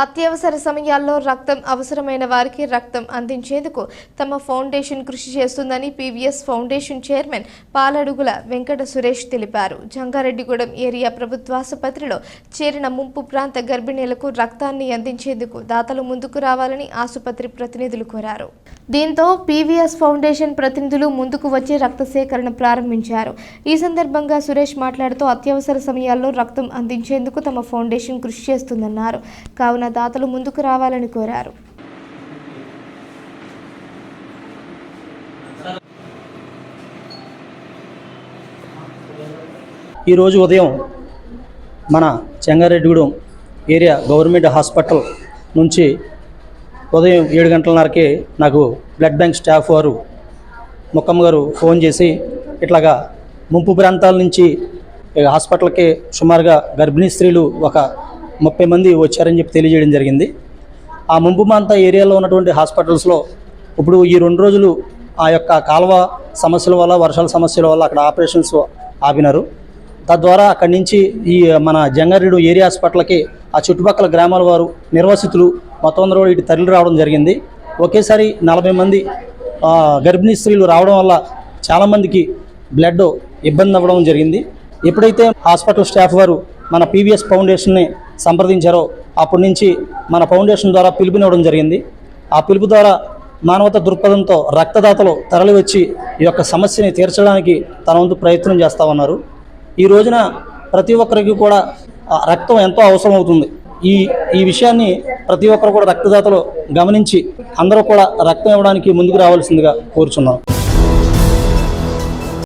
అత్యవసర సమయాల్లో రక్తం అవసరమైన వారికి రక్తం అందించేందుకు తమ ఫౌండేషన్ కృషి చేస్తుందని PVS foundation chairman Paladugula Venkata Suresh తెలిపారు. జంగారెడ్డిగూడెం ఏరియా ప్రభుత్వాసుపత్రిలో చేరిన ముంపు ప్రాంత గర్భిణీలకు రక్తాన్ని అందించేందుకు దాతలు ముందుకు రావాలని ఆసుపత్రి ప్రతినిధులు కోరారు. దీంతో పీవీఎస్ ఫౌండేషన్ ప్రతినిధులు ముందుకు వచ్చి రక్త సేకరణ ప్రారంభించారు. ఈ సందర్భంగా సురేష్ మాట్లాడుతూ అత్యవసర సమయాల్లో రక్తం అందించేందుకు తమ ఫౌండేషన్ కృషి చేస్తుందన్నారు. కావున దాతలు ముందుకు రావాలని కోరారు. ఈరోజు ఉదయం మన జంగారెడ్డిగూడెం ఏరియా గవర్నమెంట్ హాస్పిటల్ నుంచి ఉదయం 7 గంటలన్నరకి నాకు బ్లడ్ బ్యాంక్ స్టాఫ్ వారు మొక్కమ్మ గారు ఫోన్ చేసి ఇట్లాగా ముంపు ప్రాంతాల నుంచి హాస్పిటల్కి సుమారుగా గర్భిణీ స్త్రీలు ఒక 30 మంది వచ్చారని చెప్పి తెలియజేయడం జరిగింది. ఆ ముంపు ప్రాంత ఏరియాలో ఉన్నటువంటి హాస్పిటల్స్లో ఇప్పుడు ఈ 2 రోజులు ఆ యొక్క కాలువ సమస్యల వల్ల, వర్షాల సమస్యల వల్ల అక్కడ ఆపరేషన్స్ ఆపినారు. తద్వారా అక్కడి నుంచి ఈ మన జంగారెడ్డి ఏరియా హాస్పిటల్కి ఆ చుట్టుపక్కల గ్రామాల వారు, నిర్వాసితులు మొత్తం అందరూ ఇటు తరలి రావడం జరిగింది. ఒకేసారి 40 మంది గర్భిణీ స్త్రీలు రావడం వల్ల చాలామందికి బ్లడ్ ఇబ్బంది అవ్వడం జరిగింది. ఎప్పుడైతే హాస్పిటల్ స్టాఫ్ వారు మన పీవీఎస్ ఫౌండేషన్ని సంప్రదించారో అప్పటి నుంచి మన ఫౌండేషన్ ద్వారా పిలుపునివ్వడం జరిగింది. ఆ పిలుపు ద్వారా మానవతా దృక్పథంతో రక్తదాతలు తరలి వచ్చి ఈ యొక్క సమస్యని తీర్చడానికి తన వంతు ప్రయత్నం చేస్తూ ఉన్నారు. ఈ రోజున ప్రతి ఒక్కరికి కూడా రక్తం ఎంతో అవసరం అవుతుంది. ఈ విషయాన్ని ప్రతి ఒక్కరు కూడా రక్తదాతలు గమనించి అందరూ కూడా రక్తం ఇవ్వడానికి ముందుకు రావాల్సిందిగా కోరుచున్నాం.